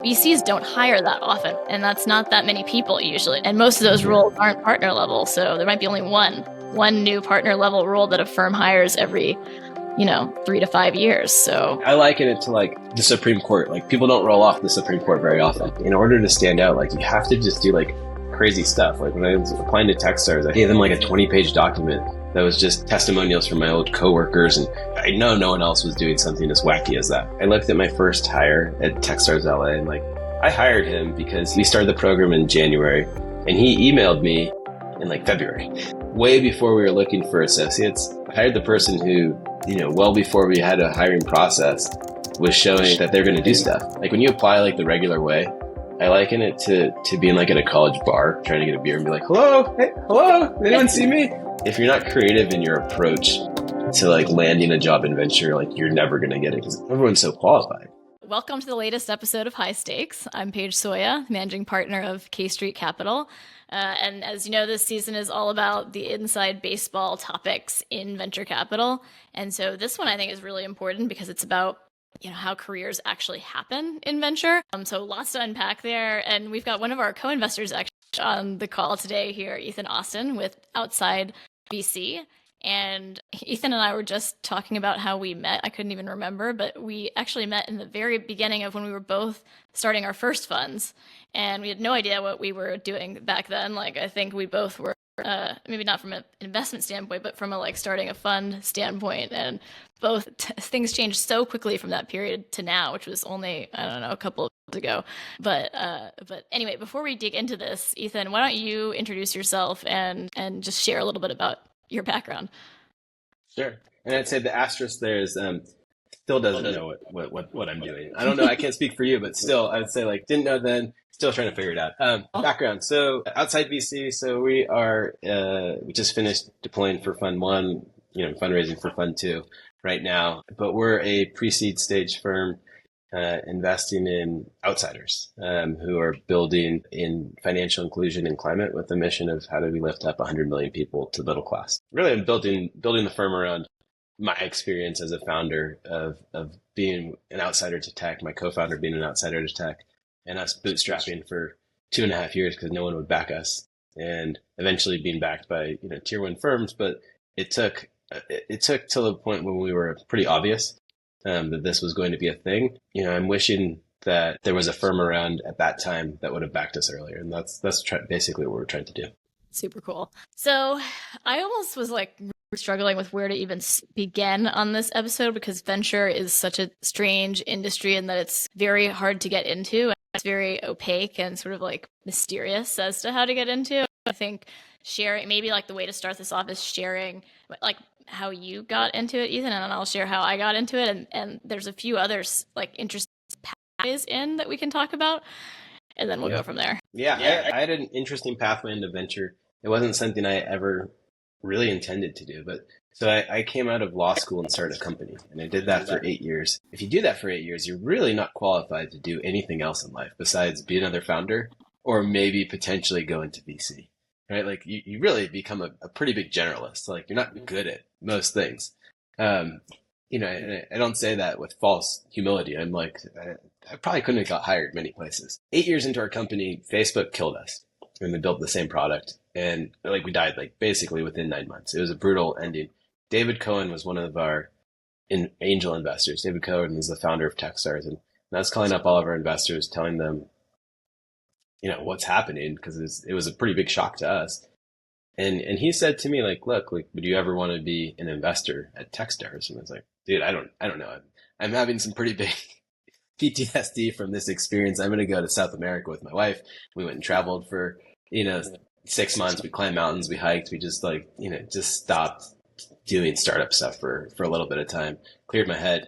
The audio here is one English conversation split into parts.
VCs don't hire that often, and that's not that many people usually. And most of those roles aren't partner level, so there might be only one new partner level role that a firm hires every 3 to 5 years. So I liken it to like the Supreme Court. Like people don't roll off the Supreme Court very often. In order to stand out, like you have to just do like crazy stuff. Like when I was applying to Techstars, I gave them like a 20-page document that was just testimonials from my old coworkers, and I know no one else was doing something as wacky as that. I looked at my first hire at Techstars LA, and like I hired him because we started the program in January, and he emailed me in like February, way before we were looking for associates. I hired the person who, well before we had a hiring process, was showing that they're going to do stuff. Like when you apply like the regular way, I liken it to being like at a college bar, trying to get a beer and be like, hello, hey, hello, anyone see me? If you're not creative in your approach to like landing a job in venture, like you're never going to get it because everyone's so qualified. Welcome to the latest episode of High Stakes. I'm Paige Soya, managing partner of K Street Capital. And as you know, this season is all about the inside baseball topics in venture capital. And so this one I think is really important because it's about how careers actually happen in venture. So lots to unpack there. And we've got one of our co-investors actually on the call today here, Ethan Austin with Outside VC. And Ethan and I were just talking about how we met. I couldn't even remember, but we actually met in the very beginning of when we were both starting our first funds. And we had no idea what we were doing back then. Like, I think we both were, maybe not from an investment standpoint, but from a like starting a fund standpoint. And both things changed so quickly from that period to now, which was only, I don't know, a couple of months ago. But anyway, before we dig into this, Ethan, why don't you introduce yourself and just share a little bit about your background? Sure. And I'd say the asterisk there is still doesn't know what I'm doing. I don't know. I can't speak for you, but still, I would say like didn't know then, still trying to figure it out. Background. So Outside VC. So we just finished deploying for Fund 1, fundraising for Fund 2 right now. But we're a pre-seed stage firm investing in outsiders who are building in financial inclusion and climate with the mission of how do we lift up 100 million people to the middle class. Really, I'm building the firm around my experience as a founder of being an outsider to tech, my co-founder being an outsider to tech, and us bootstrapping for 2.5 years because no one would back us, and eventually being backed by tier one firms. But it took till the point when we were pretty obvious that this was going to be a thing. I'm wishing that there was a firm around at that time that would have backed us earlier, and that's basically what we're trying to do. Super cool. So I almost was like struggling with where to even begin on this episode because venture is such a strange industry and that it's very hard to get into. It's very opaque and sort of like mysterious as to how to get into. I think sharing, maybe like the way to start this off is sharing like how you got into it, Ethan, and then I'll share how I got into it. And there's a few others like interesting pathways in that we can talk about, and then we'll go from there. Yeah. I had an interesting pathway into venture. It wasn't something I ever really intended to do, but so I came out of law school and started a company, and I did that for 8 years. If you do that for 8 years, you're really not qualified to do anything else in life besides be another founder or maybe potentially go into VC, right? Like you really become a pretty big generalist. Like you're not good at most things. And I don't say that with false humility. I'm like, I probably couldn't have got hired many places. 8 years into our company, Facebook killed us and they built the same product. And like we died like basically within 9 months. It was a brutal ending. David Cohen was one of our angel investors. David Cohen is the founder of Techstars, and I was calling up all of our investors, telling them, what's happening, because it was a pretty big shock to us. And he said to me, like, look, like, would you ever want to be an investor at Techstars? And I was like, dude, I don't know. I'm having some pretty big PTSD from this experience. I'm going to go to South America with my wife. We went and traveled for 6 months. We climbed mountains, we hiked, we just just stopped doing startup stuff for a little bit of time, cleared my head,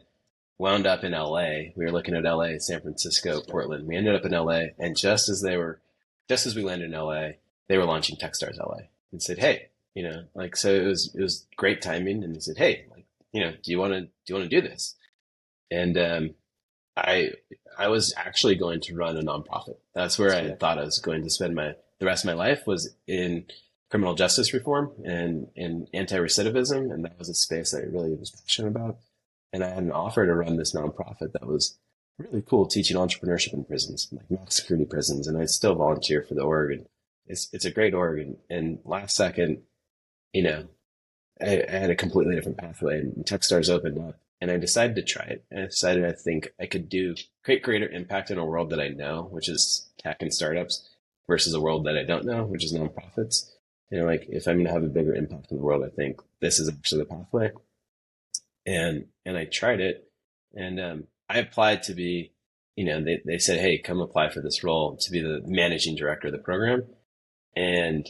wound up in LA. We were looking at LA, San Francisco, Portland. We ended up in LA, and just as we landed in LA, they were launching Techstars LA and said, hey, so it was great timing. And they said, hey, like, do you want to do this? And I was actually going to run a nonprofit. That's where I thought I was going to spend the rest of my life, was in criminal justice reform and in anti-recidivism. And that was a space that I really was passionate about. And I had an offer to run this nonprofit that was really cool teaching entrepreneurship in prisons, like max security prisons, and I still volunteer for the org. And it's a great org. And last second, you know, I had a completely different pathway, and Techstars opened up, and I decided to try it. And I decided I think I could create greater impact in a world that I know, which is tech and startups, versus a world that I don't know, which is nonprofits. Like if I'm going to have a bigger impact in the world, I think this is actually the pathway. And I tried it, and I applied to be, they said, hey, come apply for this role to be the managing director of the program. And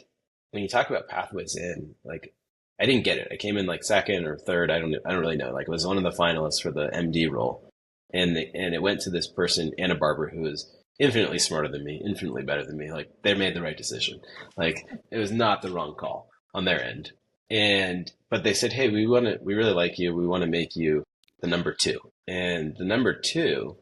when you talk about pathways in, like, I didn't get it. I came in like second or third. I don't really know. Like, I was one of the finalists for the MD role, and it went to this person, Anna Barber, who was infinitely smarter than me, infinitely better than me. Like, they made the right decision. Like, it was not the wrong call on their end. But they said, hey, we really like you. We want to make you the number two. And the number two,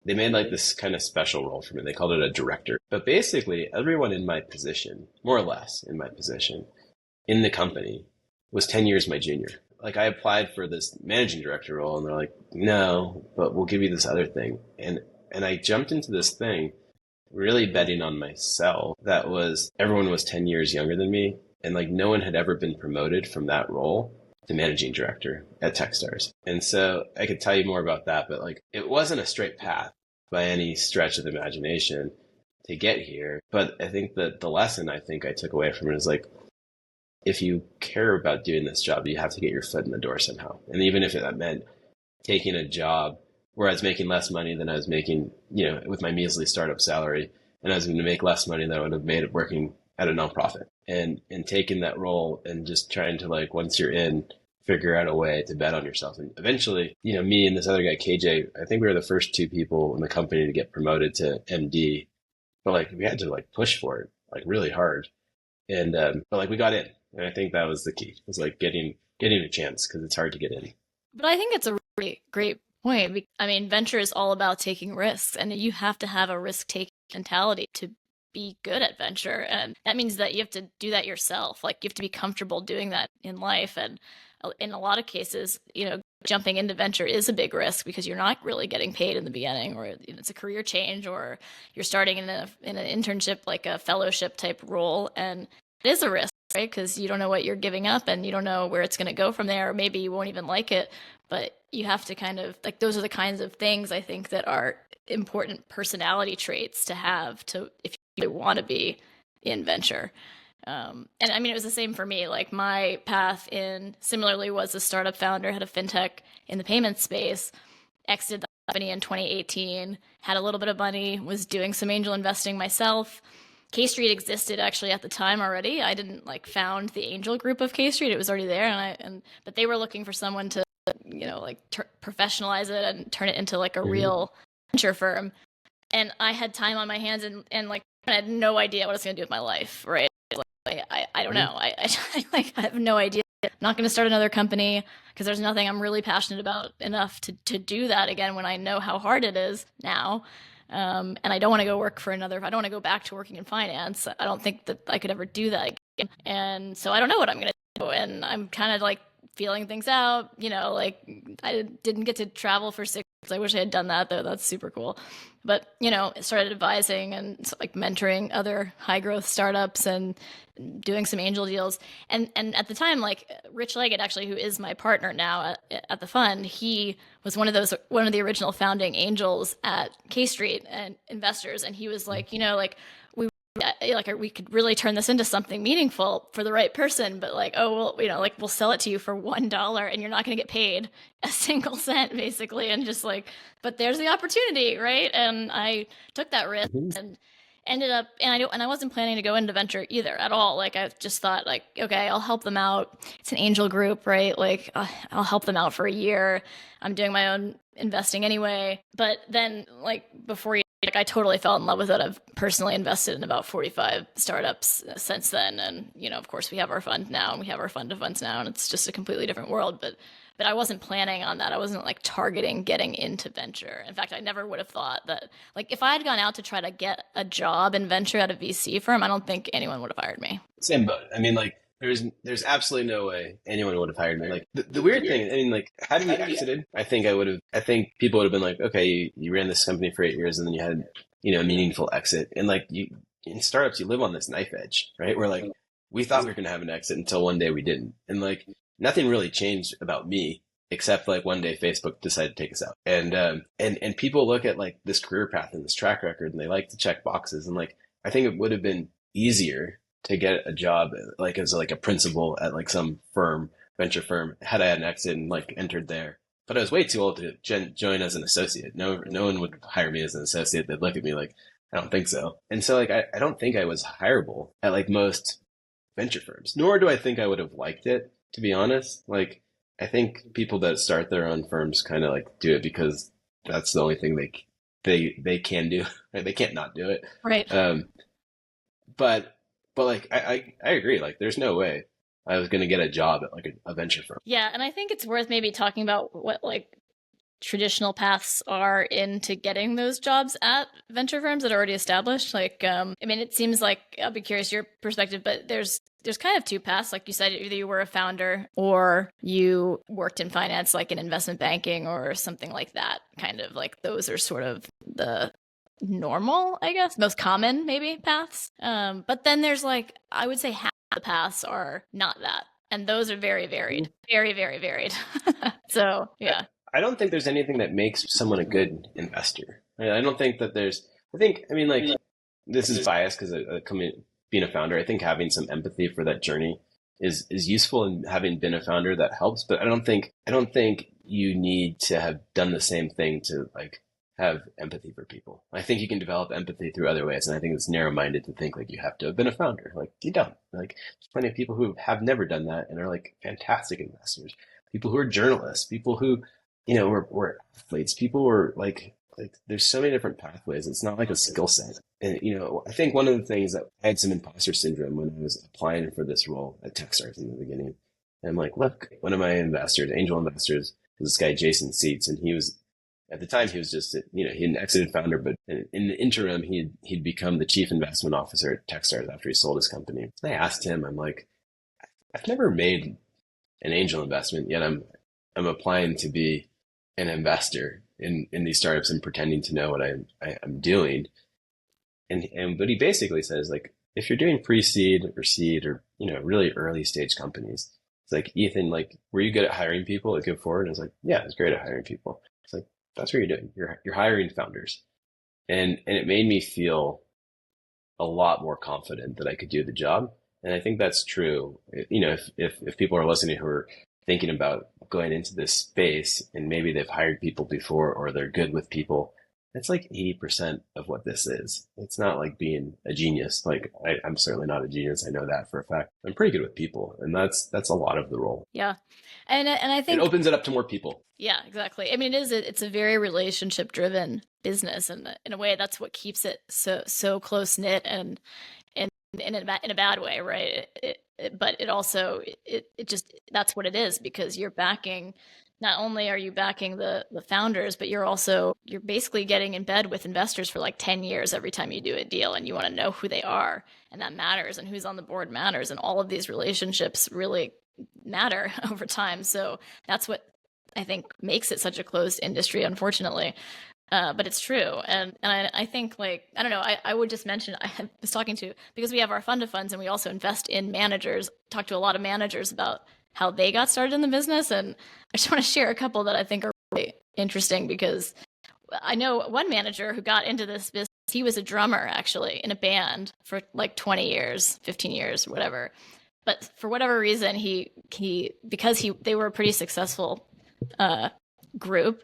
they made like this kind of special role for me. They called it a director. But basically, everyone in my position, more or less in my position, in the company was 10 years my junior. Like, I applied for this managing director role, and they're like, no, but we'll give you this other thing. And I jumped into this thing really betting on myself. That was, everyone was 10 years younger than me, and like no one had ever been promoted from that role to managing director at Techstars. And so I could tell you more about that, but like, it wasn't a straight path by any stretch of the imagination to get here. But I think that the lesson I think I took away from it is like, if you care about doing this job, you have to get your foot in the door somehow. And even if that meant taking a job where I was making less money than I was making, with my measly startup salary, and I was going to make less money than I would have made it working at a nonprofit, and taking that role and just trying to, like, once you're in, figure out a way to bet on yourself. And eventually, me and this other guy, KJ, I think we were the first two people in the company to get promoted to MD, but like we had to like push for it like really hard. And, but like we got in, and I think that was the key. It was like getting a chance, because it's hard to get in. But I think it's a really great point. I mean, venture is all about taking risks, and you have to have a risk-taking mentality to be good at venture. And that means that you have to do that yourself. Like, you have to be comfortable doing that in life. And in a lot of cases, jumping into venture is a big risk, because you're not really getting paid in the beginning, or it's a career change, or you're starting in an internship, like a fellowship type role. And it is a risk, right? Because you don't know what you're giving up, and you don't know where it's going to go from there. Or maybe you won't even like it, but you have to kind of, like, those are the kinds of things I think that are important personality traits to have if you want to be in venture. And I mean, it was the same for me. Like, my path in similarly was a startup founder, had a fintech in the payment space, exited the company in 2018, had a little bit of money, was doing some angel investing myself. K Street existed actually at the time already. I didn't like found the angel group of K Street; it was already there, but they were looking for someone to, professionalize it and turn it into like a real venture firm. And I had time on my hands, and like I had no idea what I was going to do with my life, right? I don't know. I have no idea. I'm not going to start another company, because there's nothing I'm really passionate about enough to do that again when I know how hard it is now. And I don't want to go work for I don't want to go back to working in finance. I don't think that I could ever do that again. And so I don't know what I'm going to do. And I'm kind of like feeling things out, like I didn't get to travel for 6 months. I wish I had done that, though. That's super cool. But, started advising and like mentoring other high growth startups and doing some angel deals. And at the time, like Rich Leggett, actually, who is my partner now at the fund, he was one of the original founding angels at K Street and investors. And he was like, we could really turn this into something meaningful for the right person, but like, oh, well, we'll sell it to you for $1 and you're not going to get paid a single cent, basically. And just like, but there's the opportunity, right? And I took that risk and ended up, and I wasn't planning to go into venture either at all. Like, I just thought, like, okay, I'll help them out. It's an angel group, right? Like, I'll help them out for a year. I'm doing my own investing anyway. But then, like, I totally fell in love with it. I've personally invested in about 45 startups since then. And, of course, we have our fund now, and we have our fund of funds now, and it's just a completely different world. But I wasn't planning on that. I wasn't like targeting getting into venture. In fact, I never would have thought that, like, if I had gone out to try to get a job in venture at a VC firm, I don't think anyone would have hired me. Same boat. I mean, like, There's absolutely no way anyone would have hired me. Like the weird thing, I mean, like had we exited, I think I think people would have been like, okay, you ran this company for 8 years and then you had, a meaningful exit. And like you in startups, you live on this knife edge, right? Where like we thought we were going to have an exit until one day we didn't. And like nothing really changed about me except like one day Facebook decided to take us out. And people look at like this career path and this track record and they like to check boxes. And like I think it would have been easier to get a job like as like a principal at like some firm, venture firm, had I had an exit and like entered there. But I was way too old to join as an associate. No one would hire me as an associate. They'd look at me like, I don't think so. And so like I don't think I was hireable at like most venture firms. Nor do I think I would have liked it, to be honest. Like I think people that start their own firms kind of like do it because that's the only thing they can do. Right? They can't not do it. Right. But like I agree. Like there's no way I was going to get a job at like a venture firm. Yeah, and I think it's worth maybe talking about what like traditional paths are into getting those jobs at venture firms that are already established. Like, I mean, it seems like I'll be curious your perspective, but there's kind of two paths. Like you said, either you were a founder or you worked in finance, like in investment banking or something like that. Kind of like those are sort of the normal, I guess, most common maybe paths. But then there's like, I would say half the paths are not that. And those are very varied, very, very varied. So, yeah. I don't think there's anything that makes someone a good investor. I don't think that I mean, like, this is biased because being a founder, I think having some empathy for that journey is useful, and having been a founder that helps. But I don't think you need to have done the same thing to like have empathy for people. I think you can develop empathy through other ways, and I think it's narrow-minded to think like you have to have been a founder. Like you don't. Like there's plenty of people who have never done that and are like fantastic investors. People who are journalists, people who were athletes, people were like there's so many different pathways. It's not like a skill set. And I think one of the things that I had some imposter syndrome when I was applying for this role at Techstars in the beginning. And I'm like, look, one of my investors, angel investors, was this guy Jason Seats, and he was at the time he was just he had an exited founder, but in the interim he'd become the chief investment officer at Techstars after he sold his company. And I asked him, I'm like, I've never made an angel investment yet. I'm applying to be an investor in these startups and pretending to know what I'm doing. But he basically says like, if you're doing pre-seed or seed or, really early stage companies, it's like, Ethan, like, were you good at hiring people at Give Forward? And I was like, yeah, I was great at hiring people. It's like, that's what you're doing. You're hiring founders. And it made me feel a lot more confident that I could do the job. And I think that's true. If people are listening who are thinking about going into this space and maybe they've hired people before or they're good with people, it's like 80% of what this is. It's not like being a genius. Like I'm certainly not a genius. I know that for a fact. I'm pretty good with people, and that's a lot of the role. Yeah, and I think it opens it up to more people. Yeah, exactly. I mean, it's a very relationship driven business, and in a way, that's what keeps it so close knit and in a bad way, right? But it also it just that's what it is, because you're backing. Not only are you backing the founders, but you're basically getting in bed with investors for like 10 years every time you do a deal, and you want to know who they are, and that matters, and who's on the board matters, and all of these relationships really matter over time. So that's what I think makes it such a closed industry, unfortunately. But it's true. And I think, like, I don't know, I would just mention, I was talking to, because we have our fund of funds and we also invest in managers, talk to a lot of managers about how they got started in the business. And I just want to share a couple that I think are really interesting, because I know one manager who got into this business. He was a drummer actually in a band for like 20 years, 15 years, whatever. But for whatever reason, because they were a pretty successful group,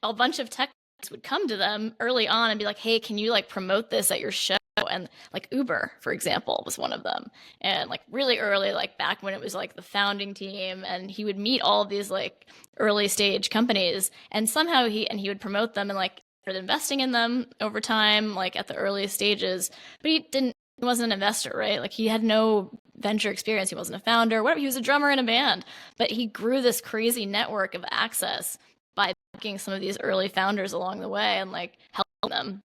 a bunch of tech would come to them early on and be like, hey, can you like promote this at your show? And like Uber, for example, was one of them. And like really early, like back when it was like the founding team, and he would meet all of these like early stage companies, and somehow he would promote them and like started investing in them over time, like at the early stages. But he wasn't an investor, right? Like he had no venture experience. He wasn't a founder, whatever. He was a drummer in a band, but he grew this crazy network of access by backing some of these early founders along the way and like helping them,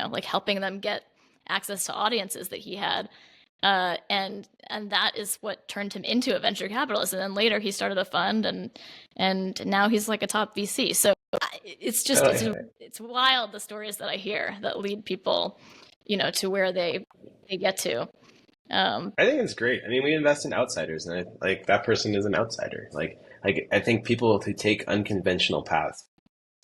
like helping them get access to audiences that he had. And that is what turned him into a venture capitalist. And then later he started a fund, and now he's like a top VC. So it's just Totally. it's wild, the stories that I hear that lead people, to where they get to. I think it's great. I mean, we invest in outsiders, and like that person is an outsider. Like I think people who take unconventional paths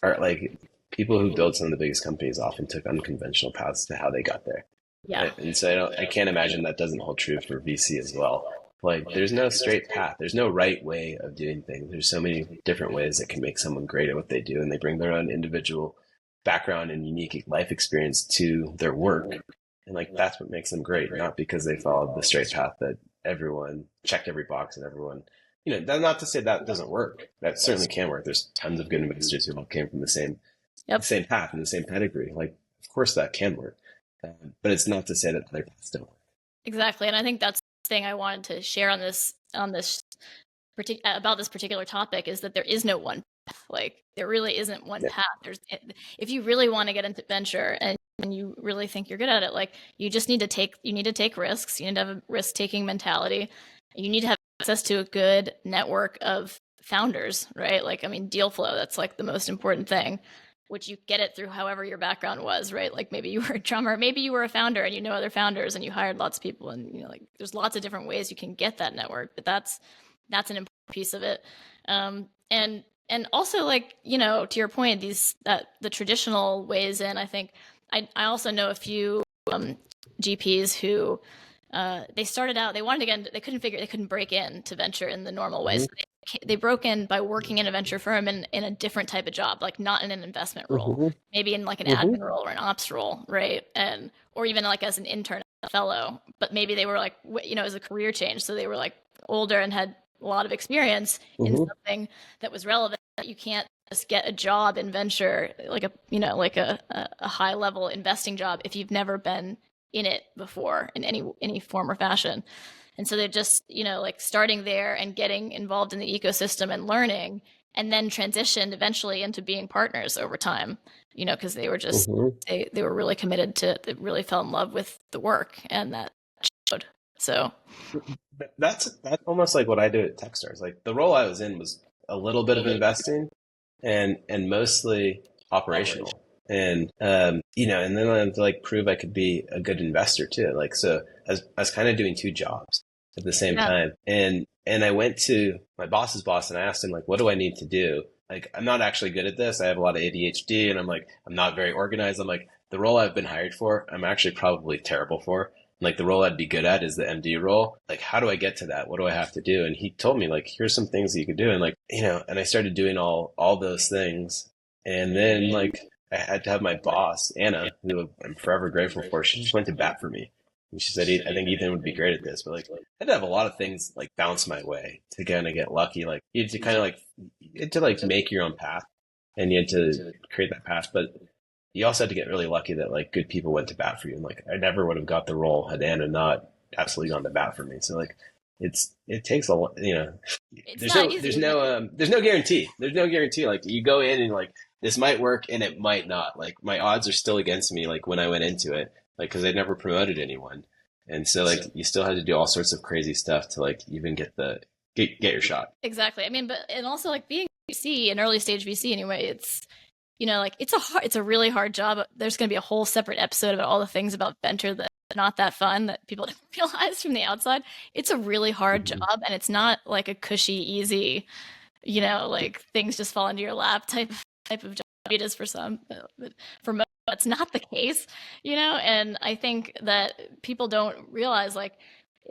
are like people who build some of the biggest companies often took unconventional paths to how they got there. Yeah. And so I can't imagine that doesn't hold true for VC as well. Like, there's no straight path. There's no right way of doing things. There's so many different ways that can make someone great at what they do, and they bring their own individual background and unique life experience to their work. And like that's what makes them great, not because they followed the straight path that everyone checked every box and everyone, that's not to say that doesn't work. That certainly can work. There's tons of good investors who all came from the Yep. same path and the same pedigree. Like, of course that can work. But it's not to say that other paths don't work. Exactly. And I think that's the thing I wanted to share on this about this particular topic, is that there is no one path. Like, there really isn't one Yeah. path. If you really want to get into venture and you really think you're good at it, like, you just need to take risks. You need to have a risk taking mentality. You need to have access to a good network of founders, right? Like, I mean, deal flow, that's like the most important thing, which you get it through however your background was, right? Like, maybe you were a drummer, maybe you were a founder and you know other founders and you hired lots of people, and like, there's lots of different ways you can get that network, but that's an important piece of it. And also, like, to your point, the traditional ways in, I think I also know a few GPs who they started out, they wanted to get into, they couldn't break into venture in the normal way. Mm-hmm. So they broke in by working in a venture firm in a different type of job, like not in an investment role, Mm-hmm. maybe in like an Mm-hmm. admin role or an ops role, right? Or even like as an intern, a fellow, but maybe they were like, as a career change. So they were like older and had a lot of experience in Mm-hmm. something that was relevant. You can't just get a job in venture, like a high level investing job, if you've never been in it before in any form or fashion. And so they're just, like, starting there and getting involved in the ecosystem and learning, and then transitioned eventually into being partners over time, because they were just, Mm-hmm. they were really committed they really fell in love with the work, and that showed. So, That's almost like what I do at Techstars. Like, the role I was in was a little bit of investing and mostly operational. And and then I had to like prove I could be a good investor too. Like, so I was kind of doing two jobs at the same yeah. time. And I went to my boss's boss and I asked him, like, what do I need to do? Like, I'm not actually good at this. I have a lot of ADHD and I'm not very organized. I'm like, the role I've been hired for, I'm actually probably terrible for. Like, the role I'd be good at is the MD role. Like, how do I get to that? What do I have to do? And he told me, like, here's some things that you could do. And like, and I started doing all those things. And then like I had to have my boss, Anna, who I'm forever grateful for. She just went to bat for me. And she said, I think Ethan would be great at this. But like, I had to have a lot of things like bounce my way to kind of get lucky. Like, you had to like make your own path and you had to create that path. But you also had to get really lucky that like good people went to bat for you. And like, I never would have got the role had Anna not absolutely gone to bat for me. So like, it takes a lot, It's not easy. there's no guarantee. There's no guarantee. Like, you go in and like, this might work and it might not. Like, my odds are still against me. Like, when I went into it, like, cause I'd never promoted anyone. And so like, you still had to do all sorts of crazy stuff to like, even get your shot. Exactly. I mean, and also, like, being VC, an early stage VC anyway, like, it's a really hard job. There's going to be a whole separate episode about all the things about venture that are not that fun that people don't realize from the outside. It's a really hard Mm-hmm. job, and it's not like a cushy, easy, like, things just fall into your lap type of job. It is for some, but for most, that's not the case, And I think that people don't realize, like,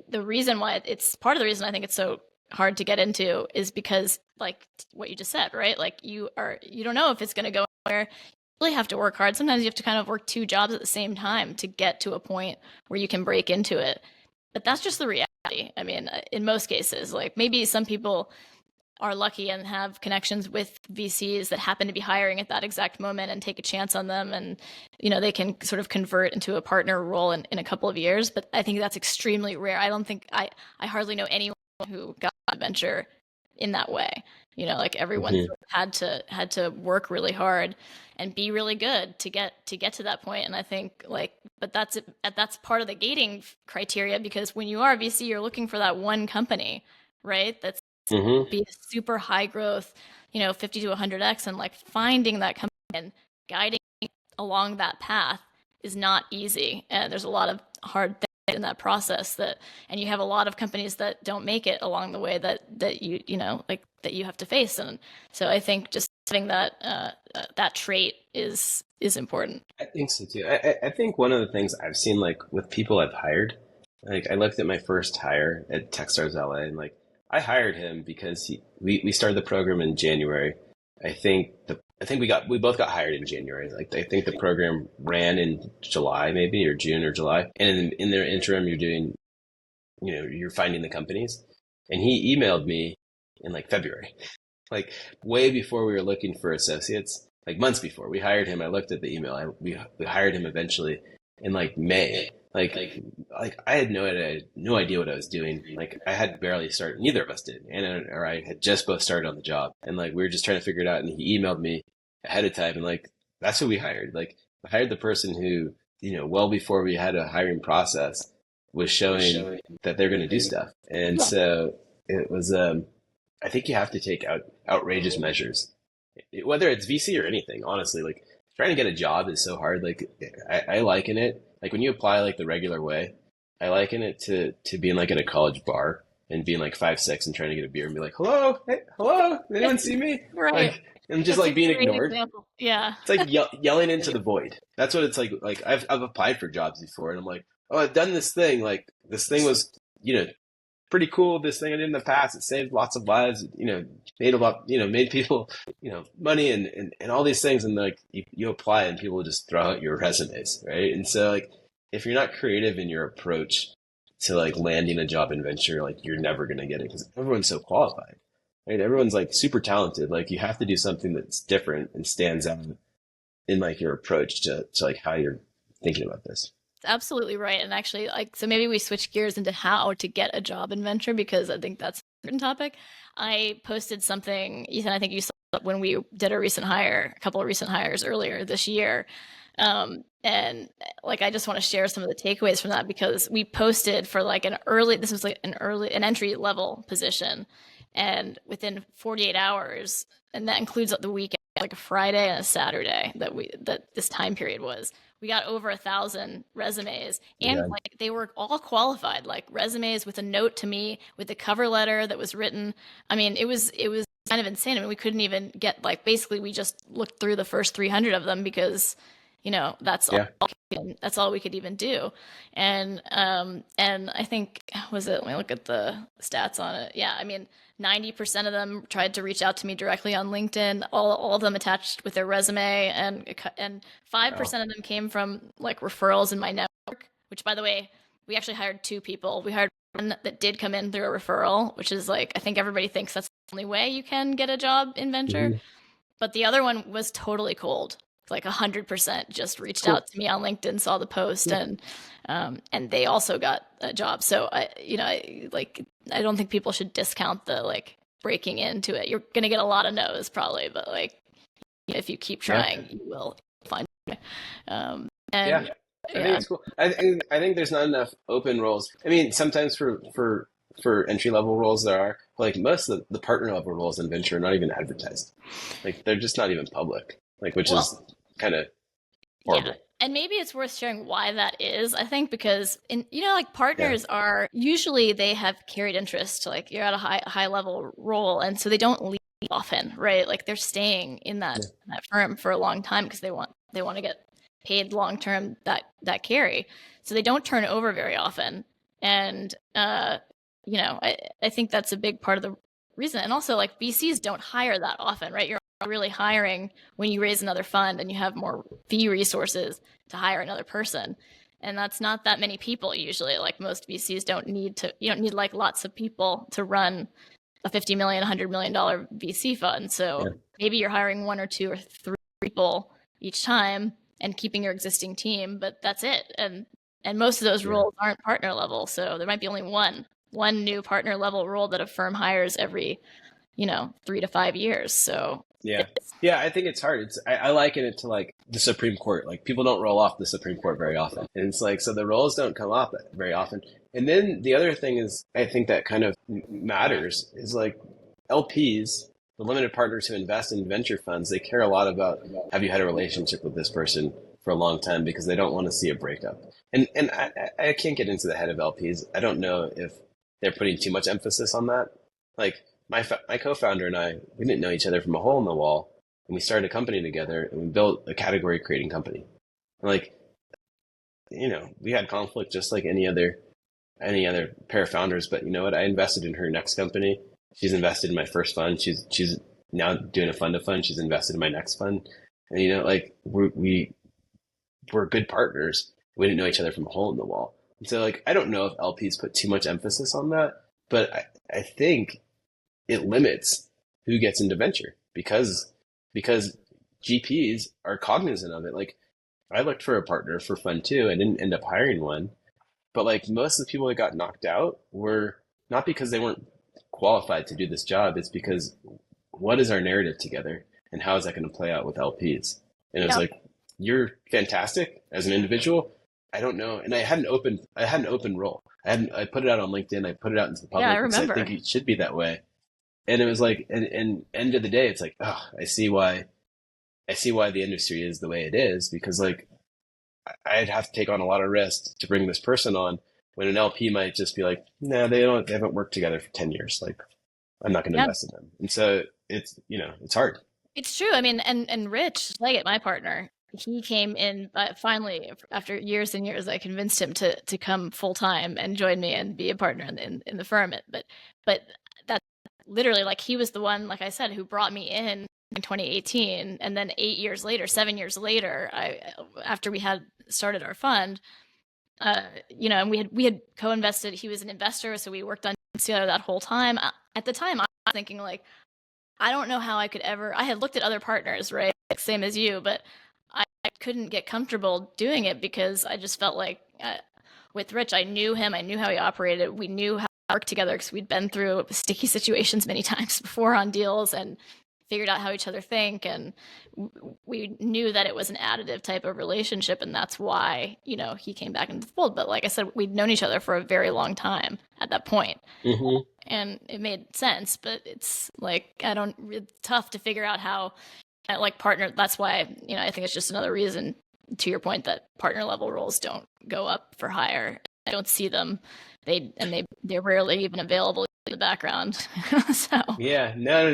the reason why it's part of the reason I think it's so hard to get into is because, like, what you just said, right? Like, you don't know if it's going to go anywhere. You really have to work hard. Sometimes you have to kind of work two jobs at the same time to get to a point where you can break into it. But that's just the reality. I mean, in most cases, like, maybe some people are lucky and have connections with VCs that happen to be hiring at that exact moment and take a chance on them, and they can sort of convert into a partner role in a couple of years. But I think that's extremely rare. I don't think I hardly know anyone who got a venture in that way. Like everyone Hmm. had to work really hard and be really good to get to that point. And I think like, but that's part of the gating criteria, because when you are a VC, you're looking for that one company, right? That's Hmm. be super high growth, 50 to 100x, and like finding that company and guiding along that path is not easy. And there's a lot of hard things in that process and you have a lot of companies that don't make it along the way that like that you have to face. And so I think just having that trait is important. I think so too. I think one of the things I've seen like with people I've hired, like I looked at my first hire at Techstars LA and like I hired him because we started the program in January. I think we both got hired in January. Like I think the program ran in July maybe or June or July. And in their interim you're finding the companies. And he emailed me in like February, like way before we were looking for associates, like months before we hired him. I looked at the email. We hired him eventually in like May. Like I had no idea what I was doing. Like I had barely started. Neither of us did. Anna or I had just both started on the job, and like we were just trying to figure it out. And he emailed me ahead of time, and like that's who we hired. Like I hired the person who well before we had a hiring process was showing that they're going to do stuff, and Yeah. so it was. I think you have to take outrageous measures, whether it's VC or anything. Honestly, like trying to get a job is so hard. Like I liken it, like when you apply like the regular way, I liken it to being like at a college bar and being like 5'6" and trying to get a beer and be like, "Hello, hey, hello, anyone see me?" Right. Like I'm just That's a like being great ignored. example. Yeah. It's like yelling into the void. That's what it's like. Like I've applied for jobs before, and I'm like, "Oh, I've done this thing. Like this thing was pretty cool. This thing I did in the past. It saved lots of lives. Made a lot. Made people money and all these things. And like you apply and people just throw out your resumes, right? And so like if you're not creative in your approach to like landing a job in venture, like you're never gonna get it because everyone's so qualified, right? Everyone's like super talented. Like you have to do something that's different and stands out in like your approach to like how you're thinking about this. Absolutely right. And actually, like, so maybe we switch gears into how to get a job in venture, because I think that's an important topic. I posted something, Ethan, I think you saw when we did a couple of recent hires earlier this year. And like, I just want to share some of the takeaways from that, because we posted for like this was like an entry level position. And within 48 hours, and that includes the weekend, like a Friday and a Saturday that this time period was, we got over 1,000 resumes, and Yeah. like they were all qualified, like resumes with a note to me, with a cover letter that was written. I mean, it was kind of insane. I mean, we couldn't even get, like, basically we just looked through the first 300 of them, because Yeah. that's all we could even do. And I think, was it, let me look at the stats on it. Yeah, I mean, 90% of them tried to reach out to me directly on LinkedIn. All of them attached with their resume, and Wow. 5% of them came from like referrals in my network. Which, by the way, we actually hired two people. We hired one that did come in through a referral, which is like, I think everybody thinks that's the only way you can get a job in venture. Hmm. But the other one was totally cold. Like 100% just reached out Cool. to me on LinkedIn, saw the post, Yeah. and they also got a job. So I don't think people should discount the like breaking into it. You're gonna get a lot of no's probably, but like if you keep Yeah. trying, you will find it. Yeah. And I think yeah, it's cool. I think there's not enough open roles. I mean, sometimes for entry level roles there are. Like most of the partner level roles in venture are not even advertised. Like they're just not even public. Like which is well, kind of yeah. horrible. And maybe it's worth sharing why that is. I think because like Yeah. partners are usually, they have carried interest, like you're at a high level role, and so they don't leave often, right? Like they're staying in Yeah. that firm for a long time, because they want to get paid long term that carry. So they don't turn over very often. And I think that's a big part of the reason. And also, like, VCs don't hire that often, right? You're really hiring when you raise another fund and you have more fee resources to hire another person. And that's not that many people usually. Like most VCs you don't need like lots of people to run a 50 million, $100 million VC fund. So Yeah. maybe you're hiring one or two or three people each time and keeping your existing team, but that's it. And most of those Yeah. roles aren't partner level. So there might be only one new partner level role that a firm hires 3 to 5 years. So Yeah. Yeah, I think it's hard. I liken it to like the Supreme Court. Like people don't roll off the Supreme Court very often. And it's like so the roles don't come off very often. And then the other thing is I think that kind of matters is like LPs, the limited partners who invest in venture funds, they care a lot about have you had a relationship with this person for a long time because they don't want to see a breakup. And I can't get into the head of LPs. I don't know if they're putting too much emphasis on that. Like my co-founder and I, we didn't know each other from a hole in the wall, and we started a company together, and we built a category creating company. And like, we had conflict just like any other pair of founders. But you know what? I invested in her next company. She's invested in my first fund. She's now doing a fund of fund. She's invested in my next fund. And like we're good partners. We didn't know each other from a hole in the wall. And so like I don't know if LPs put too much emphasis on that, but I think it limits who gets into venture because GPs are cognizant of it. Like I looked for a partner for fund two. I didn't end up hiring one, but like most of the people that got knocked out were not because they weren't qualified to do this job. It's because what is our narrative together and how is that going to play out with LPs? And it was like, you're fantastic as an individual. I don't know. And I had an open role. I put it out on LinkedIn. I put it out into the public. Yeah, I because remember. I think it should be that way. And it was like, and end of the day, it's like, oh, I see why the industry is the way it is because like I'd have to take on a lot of risk to bring this person on when an LP might just be like, no, they haven't worked together for 10 years. Like I'm not going to invest in them. And so it's hard. It's true. I mean, and Rich Leggett, my partner, he came in finally after years and years. I convinced him to come full time and join me and be a partner in the firm. But that's literally like he was the one, like I said, who brought me in 2018, and then 7 years later, after we had started our fund, and we had co-invested. He was an investor, so we worked on together that whole time. At the time, I was thinking like, I don't know how I could ever. I had looked at other partners, right, like, same as you, but I couldn't get comfortable doing it because I just felt like with Rich, I knew him, I knew how he operated, we knew how to work together because we'd been through sticky situations many times before on deals and figured out how each other think, and we knew that it was an additive type of relationship, and that's why he came back into the fold. But like I said, we'd known each other for a very long time at that point. Mm-hmm. And it made sense, but it's like it's tough to figure out how like partner. That's why I think it's just another reason to your point that partner level roles don't go up for hire. I don't see them. They're rarely even available in the background. So yeah, no,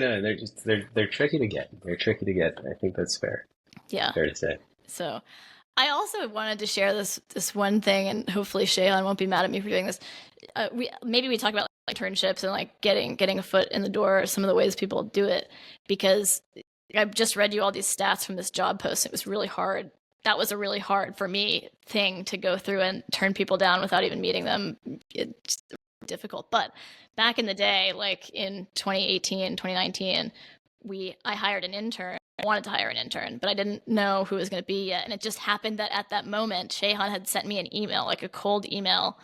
they're tricky to get. They're tricky to get. I think that's fair. Yeah, fair to say. So I also wanted to share this one thing, and hopefully Shayhan won't be mad at me for doing this. We talk about like, internships and like getting a foot in the door, some of the ways people do it, because I just read you all these stats from this job post. It was really hard. That was a really hard for me thing to go through and turn people down without even meeting them. It's difficult. But back in the day, like in 2018, 2019, I hired an intern. I wanted to hire an intern, but I didn't know who it was going to be yet. And it just happened that at that moment, Shayhan had sent me an email, like a cold email.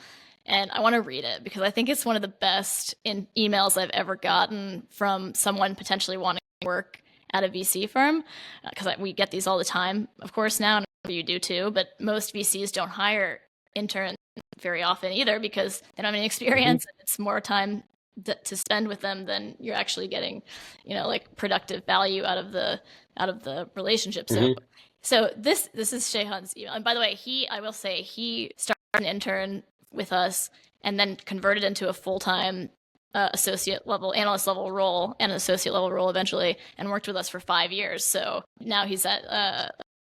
And I want to read it because I think it's one of the best emails I've ever gotten from someone potentially wanting to work at a VC firm. Because we get these all the time, of course, now, and you do too. But most VCs don't hire interns very often either because they don't have any experience. Mm-hmm. And it's more time to spend with them than you're actually getting, like productive value out of the relationship. Mm-hmm. So this is Shayhan's email. And by the way, I will say he started an intern with us and then converted into a full-time associate level, analyst level role and an associate level role eventually, and worked with us for 5 years. So now he's at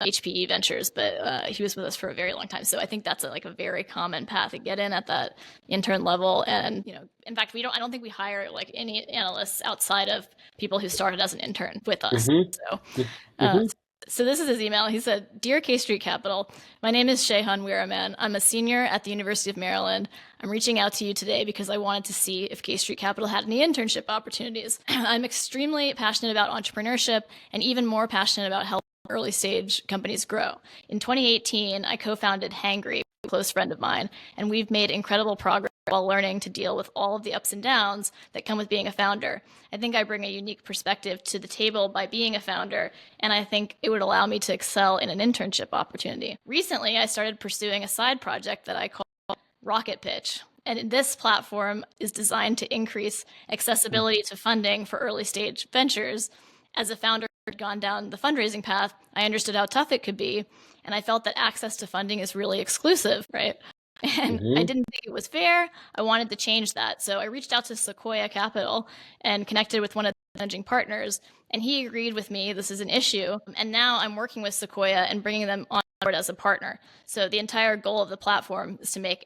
HPE Ventures, but he was with us for a very long time. So I think that's a very common path to get in at that intern level. And in fact, I don't think we hire like any analysts outside of people who started as an intern with us. Mm-hmm. So this is his email. He said, "Dear K Street Capital, my name is Shayhan Weeraman. I'm a senior at the University of Maryland. I'm reaching out to you today because I wanted to see if K Street Capital had any internship opportunities. I'm extremely passionate about entrepreneurship and even more passionate about helping early stage companies grow. In 2018, I co-founded Hangry, a close friend of mine, and we've made incredible progress while learning to deal with all of the ups and downs that come with being a founder. I think I bring a unique perspective to the table by being a founder, and I think it would allow me to excel in an internship opportunity. Recently, I started pursuing a side project that I call Rocket Pitch. And this platform is designed to increase accessibility to funding for early stage ventures. As a founder who had gone down the fundraising path, I understood how tough it could be. And I felt that access to funding is really exclusive, right? And I Mm-hmm. didn't think it was fair. I wanted to change that. So I reached out to Sequoia Capital and connected with one of the managing partners. And he agreed with me this is an issue. And now I'm working with Sequoia and bringing them on board as a partner. So the entire goal of the platform is to make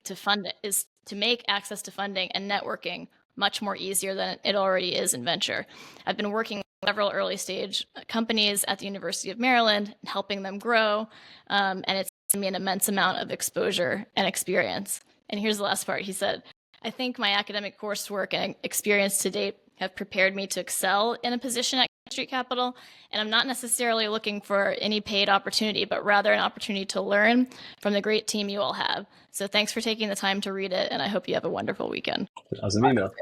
to fund it is to make access to funding and networking much more easier than it already is in venture. I've been working with several early stage companies at the University of Maryland, helping them grow, and it's given me an immense amount of exposure and experience. And here's the last part. He said, I think my academic coursework and experience to date have prepared me to excel in a position at Street Capital, and I'm not necessarily looking for any paid opportunity, but rather an opportunity to learn from the great team you all have. So thanks for taking the time to read it, and I hope you have a wonderful weekend. Awesome email.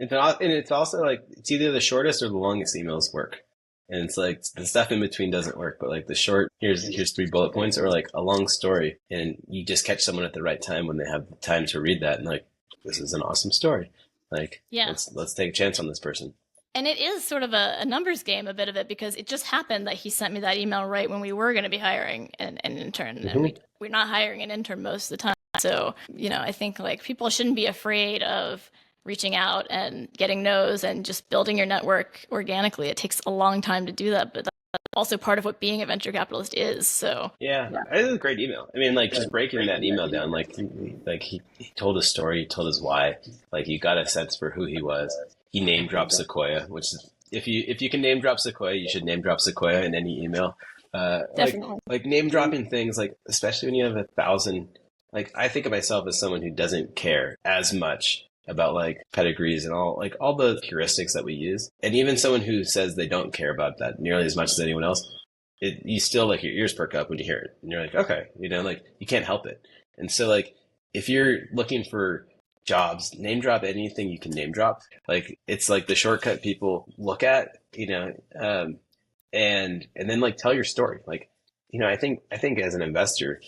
And it's also like, it's either the shortest or the longest emails work. And it's like the stuff in between doesn't work, but like the short, here's 3 bullet points, or like a long story, and you just catch someone at the right time when they have the time to read that, and like, this is an awesome story. Like, Yeah. let's take a chance on this person. And it is sort of a numbers game, a bit of it, because it just happened that he sent me that email right when we were going to be hiring an intern. Mm-hmm. And we're not hiring an intern most of the time. So, I think like people shouldn't be afraid of reaching out and getting no's and just building your network organically. It takes a long time to do that, but that's also part of what being a venture capitalist is. So yeah. It was a great email. I mean, like, just breaking that email down, like he told his story, he told his why, like you got a sense for who he was. He name dropped Sequoia, which is, if you can name drop Sequoia, you should name drop Sequoia in any email. definitely. Like name dropping things, like especially when you have 1,000. Like, I think of myself as someone who doesn't care as much about like pedigrees and all the heuristics that we use, and even someone who says they don't care about that nearly as much as anyone else. You still, like, your ears perk up when you hear it, and you're like, okay, like, you can't help it. And so, like, if you're looking for jobs, name drop anything you can name drop. Like, it's like the shortcut people look at, and then like tell your story. Like, I think as an investor,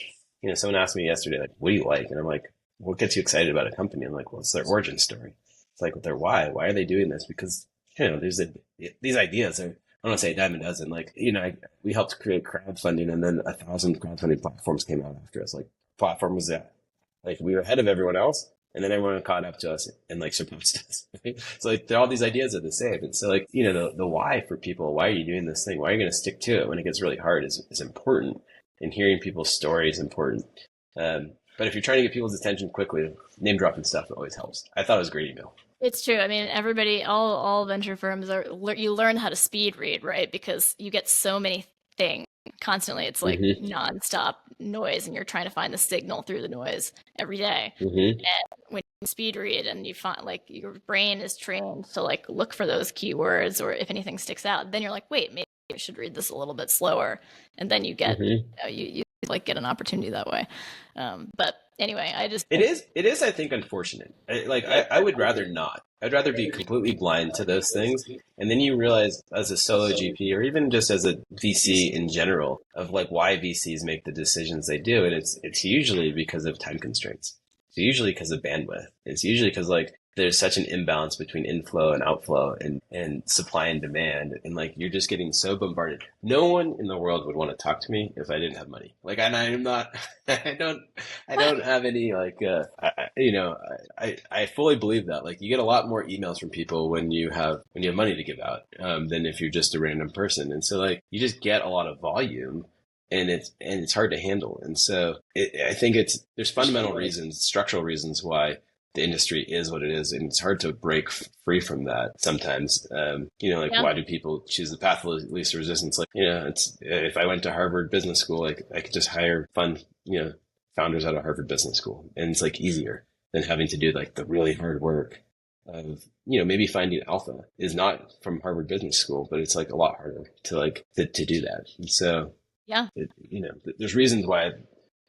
someone asked me yesterday, like, what do you like? And I'm like, what gets you excited about a company? I'm like, well, it's their origin story. It's like their why. Why are they doing this? Because, there's these ideas are, I don't want to say a dime a dozen. Like, we helped create crowdfunding, and then 1,000 crowdfunding platforms came out after us. Like, platform was that. Like, we were ahead of everyone else, and then everyone caught up to us and like surpassed us. Right? So like, all these ideas are the same. And so like, the why for people, why are you doing this thing? Why are you going to stick to it when it gets really hard is important. And hearing people's story is important. But if you're trying to get people's attention quickly, name dropping stuff always helps. I thought it was a great email. It's true. I mean, everybody, all venture firms you learn how to speed read, right? Because you get so many things constantly. It's like nonstop noise, and you're trying to find the signal through the noise every day. Mm-hmm. And when you speed read and you find like your brain is trained to like look for those keywords, or if anything sticks out, then you're like, wait, maybe I should read this a little bit slower, and then you get you like get an opportunity that way. But anyway, it is I think unfortunate. I would rather not. I'd rather be completely blind to those things, and then you realize as a solo GP, or even just as a VC in general, of like why VCs make the decisions they do, and it's usually because of time constraints. It's usually because of bandwidth. It's usually because like there's such an imbalance between inflow and outflow and supply and demand. And like, you're just getting so bombarded. No one in the world would want to talk to me if I didn't have money. Like, and I'm not, I don't have any like, I fully believe that. Like, you get a lot more emails from people when you have money to give out, than if you're just a random person. And so like, you just get a lot of volume. And it's hard to handle. And so I think there's fundamental reasons, structural reasons why the industry is what it is, and it's hard to break free from that sometimes. Why do people choose the path of least resistance? Like, it's, if I went to Harvard Business School, like, I could just hire founders out of Harvard Business School, and it's like easier than having to do like the really hard work of, maybe finding alpha is not from Harvard Business School, but it's like a lot harder to do that. And so, yeah, there's reasons why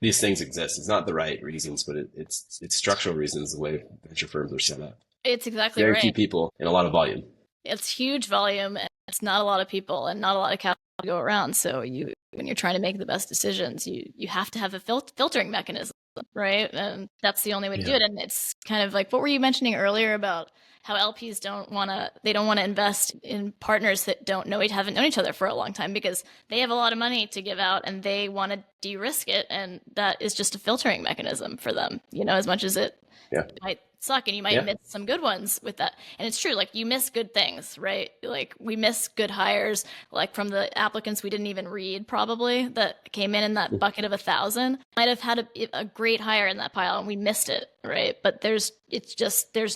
these things exist. It's not the right reasons, but it's structural reasons the way venture firms are set up. It's exactly Very few right. people and a lot of volume. It's huge volume, and it's not a lot of people and not a lot of capital to go around. So when you're trying to make the best decisions, you have to have a filtering mechanism, right? And that's the only way to do Yeah. it. And it's kind of like what were you mentioning earlier about how LPs don't want to invest in partners that haven't known each other for a long time because they have a lot of money to give out and they want to de-risk it, and that is just a filtering mechanism for them, as much as it Yeah. might suck and you might Yeah. miss some good ones with that. And it's true, like you miss good things, right? Like we miss good hires, like from the applicants we didn't even read probably that came in that bucket of 1,000. Might have had a great hire in that pile and we missed it, right? But there's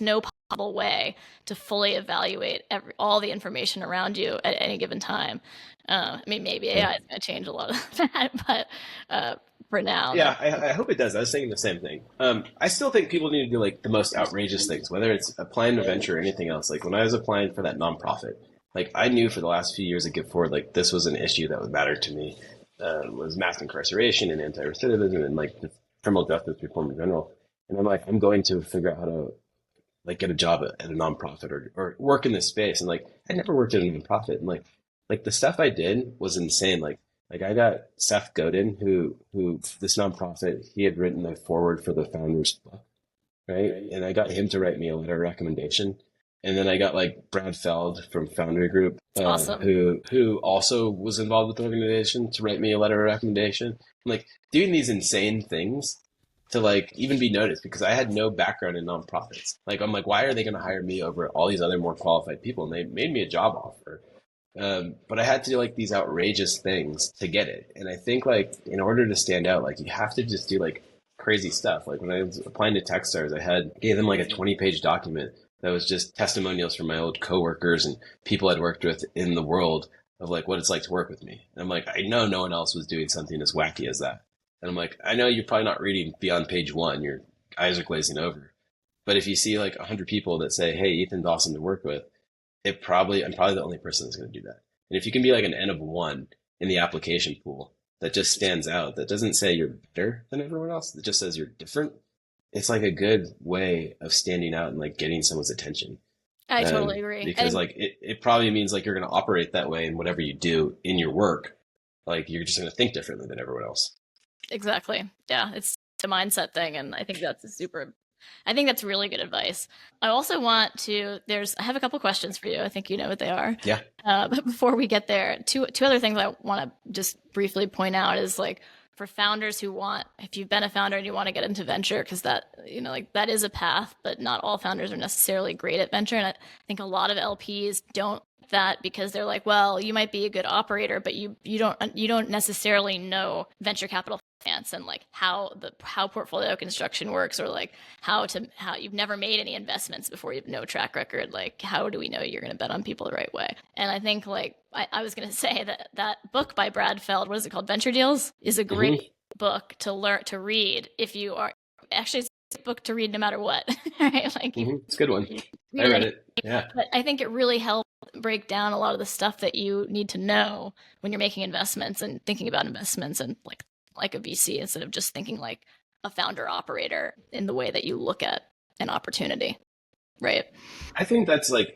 no possible way to fully evaluate all the information around you at any given time. I mean, maybe AI is going to change a lot of that, but for now, Yeah, I hope it does. I was thinking the same thing. I still think people need to do like the most outrageous things, whether it's applying to venture or anything else. Like when I was applying for that nonprofit, like I knew for the last few years at Give Forward, like this was an issue that would matter to me. Was mass incarceration and anti-recidivism and like the criminal justice reform in general. And I'm like, I'm going to figure out how to like get a job at a nonprofit or work in this space. And like I never worked at a nonprofit, and like the stuff I did was insane. Like I got Seth Godin, who this nonprofit, he had written the foreword for the founder's book, right? And I got him to write me a letter of recommendation. And then I got like Brad Feld from Foundry Group, awesome. who also was involved with the organization to write me a letter of recommendation. I'm like doing these insane things to like even be noticed because I had no background in nonprofits. Like I'm like, why are they going to hire me over all these other more qualified people? And they made me a job offer. But I had to do like these outrageous things to get it. And I think like in order to stand out, like you have to just do like crazy stuff. Like when I was applying to Techstars, gave them like a 20-page document that was just testimonials from my old coworkers and people I'd worked with in the world of like what it's like to work with me. And I'm like, I know no one else was doing something as wacky as that. And I'm like, I know you're probably not reading beyond page one. Your eyes are glazing over. But if you see like 100 people that say, hey, Ethan's awesome to work with, I'm probably the only person that's going to do that. And if you can be like an N of one in the application pool that just stands out, that doesn't say you're better than everyone else, that just says you're different, it's like a good way of standing out and like getting someone's attention. I totally agree. Because like it probably means like you're going to operate that way in whatever you do in your work. Like you're just going to think differently than everyone else. Exactly. Yeah, it's a mindset thing, and I think that's really good advice. I also I have a couple questions for you. I think you know what they are. Yeah. But before we get there, two other things I want to just briefly point out is like for founders if you've been a founder and you want to get into venture, because that, like that is a path, but not all founders are necessarily great at venture. And I think a lot of LPs don't that because they're like, well, you might be a good operator, but you don't necessarily know venture capital finance and like how portfolio construction works, or like how you've never made any investments before, you have no track record. Like how do we know you're going to bet on people the right way? And I think like I was going to say that book by Brad Feld, what is it called, Venture Deals, is a great book to read if you are actually, it's a book to read no matter what. Right? Like it's a good one. I read it. Yeah. But I think it really helps break down a lot of the stuff that you need to know when you're making investments and thinking about investments, and like a VC instead of just thinking like a founder operator in the way that you look at an opportunity. Right. I think that's like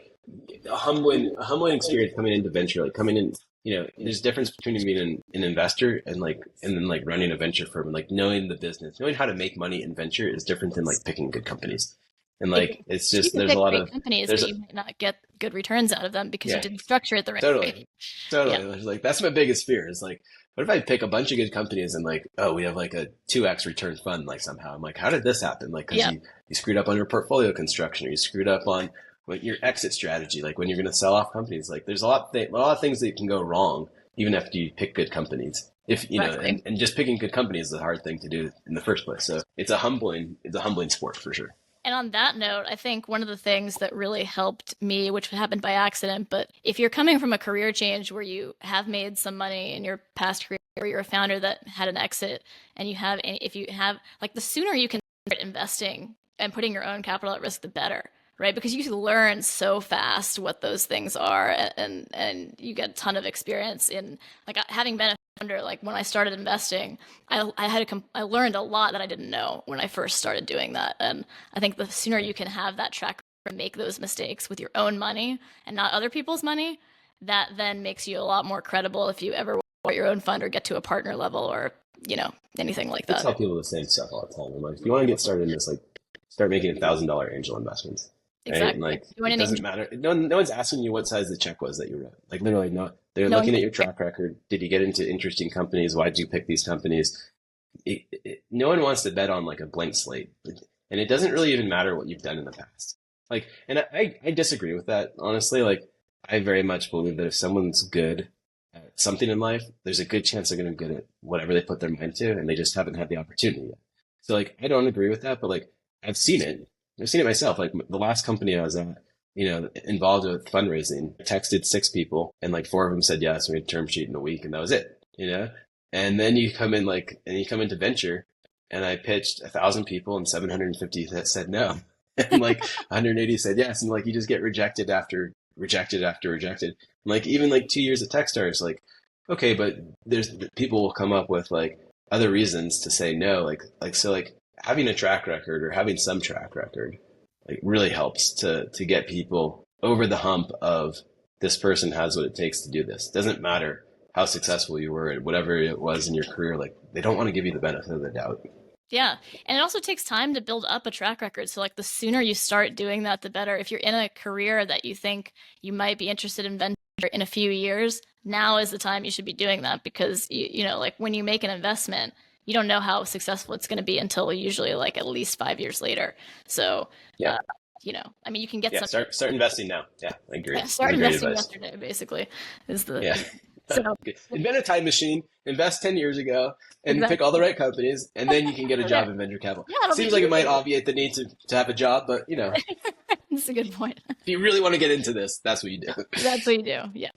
a humbling experience coming into venture, like coming in, there's a difference between being an investor and then like running a venture firm, and like knowing the business, knowing how to make money in venture is different than like picking good companies. And like, it's just, there's a lot of companies, but you might not get good returns out of them because you didn't structure it the right way. Totally. Yeah. Like, that's my biggest fear is like, what if I pick a bunch of good companies and like, oh, we have like a 2x return fund, like somehow I'm like, how did this happen? Like, cause you screwed up on your portfolio construction, or you screwed up on your exit strategy. Like when you're going to sell off companies, like there's a lot of things that can go wrong, even after you pick good companies. If and just picking good companies is a hard thing to do in the first place. So it's a humbling sport for sure. And on that note, I think one of the things that really helped me, which happened by accident, but if you're coming from a career change where you have made some money in your past career, or you're a founder that had an exit, and if you have, like, the sooner you can start investing and putting your own capital at risk, the better, right? Because you learn so fast what those things are, and you get a ton of experience in, like, having been a founder, like when I started investing, I learned a lot that I didn't know when I first started doing that. And I think the sooner you can have that track record and make those mistakes with your own money and not other people's money, that then makes you a lot more credible if you ever want your own fund or get to a partner level or, anything like I that. tell people the same stuff all the time. I'm like, if you want to get started in this, like, start making $1,000 angel investments, right? And Exactly. like, You want it an doesn't angel, matter. No one's asking you what size the check was that you wrote. Like, literally, no. They're no one looking at your track record. Did you get into interesting companies? Why did you pick these companies? No one wants to bet on like a blank slate, and it doesn't really even matter what you've done in the past. Like, and I disagree with that honestly. Like, I very much believe that if someone's good at something in life, there's a good chance they're going to be good at whatever they put their mind to, and they just haven't had the opportunity yet. So like, I don't agree with that, but like, I've seen it. I've seen it myself. Like the last company I was at, involved with fundraising, I texted 6 people, and like 4 of them said yes. We had a term sheet in a week, and that was it. And then you come into venture, and I pitched 1,000 people, and 750 that said no, and like 180 said yes, and like you just get rejected after rejected after rejected. And like even like 2 years at Techstars, like okay, but there's people will come up with like other reasons to say no, like so like having a track record or having some track record like really helps to get people over the hump of this person has what it takes to do this. Doesn't matter how successful you were at whatever it was in your career, like they don't want to give you the benefit of the doubt. Yeah. And it also takes time to build up a track record. So, like, the sooner you start doing that, the better. If you're in a career that you think you might be interested in venture in a few years, now is the time you should be doing that because, like when you make an investment, you don't know how successful it's going to be until usually like at least 5 years later. So, Yeah. uh, I mean, you can get Yeah. some, Start investing now. Yeah. I agree. start Really great investing advice. yesterday, basically, is Yeah. so Invent a time machine, invest 10 years ago, and pick all the exactly. right companies, and then you can get a There. job in venture capital. Yeah, it'll be Seems like it might easy. obviate the need to have a job, but That's a good point. if you really want to get into this, that's what you do. That's what you do. Yeah.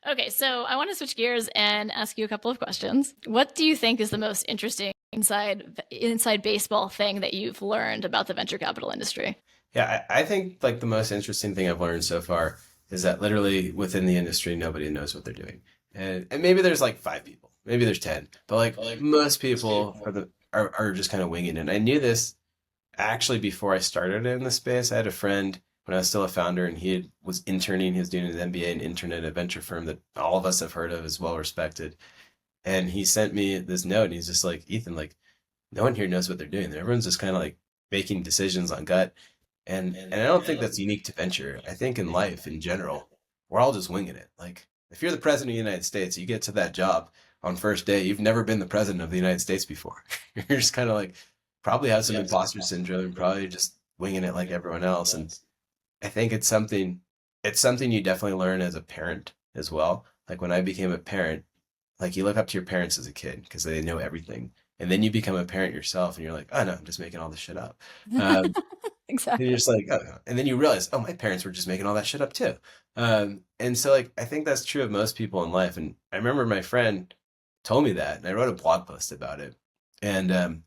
Okay, so I want to switch gears and ask you a couple of questions. What do you think is the most interesting inside baseball thing that you've learned about the venture capital industry? Yeah, I think like the most interesting thing I've learned so far is that literally within the industry, nobody knows what they're doing. And maybe there's like 5 people, maybe there's 10, but like most people are just kind of winging it. And I knew this actually before I started in the space. I had a friend when I was still a founder and was interning, he was doing an MBA and intern at a venture firm that all of us have heard of, is well respected. And he sent me this note and he's just like, Ethan, like no one here knows what they're doing. Everyone's just kind of like making decisions on gut. And I don't think that's unique to venture. I think in life in general, we're all just winging it. Like if you're the president of the United States, you get to that job on first day, you've never been the president of the United States before. You're just kind of like probably have some imposter syndrome and probably just winging it like everyone else. And I think it's something you definitely learn as a parent as well. Like when I became a parent, like you look up to your parents as a kid because they know everything. And then you become a parent yourself and you're like, oh no, I'm just making all this shit up. Um, and you're Exactly. just like, oh, and then you realize, oh, my parents were just making all that shit up too. And so like, I think that's true of most people in life. And I remember my friend told me that, and I wrote a blog post about it. And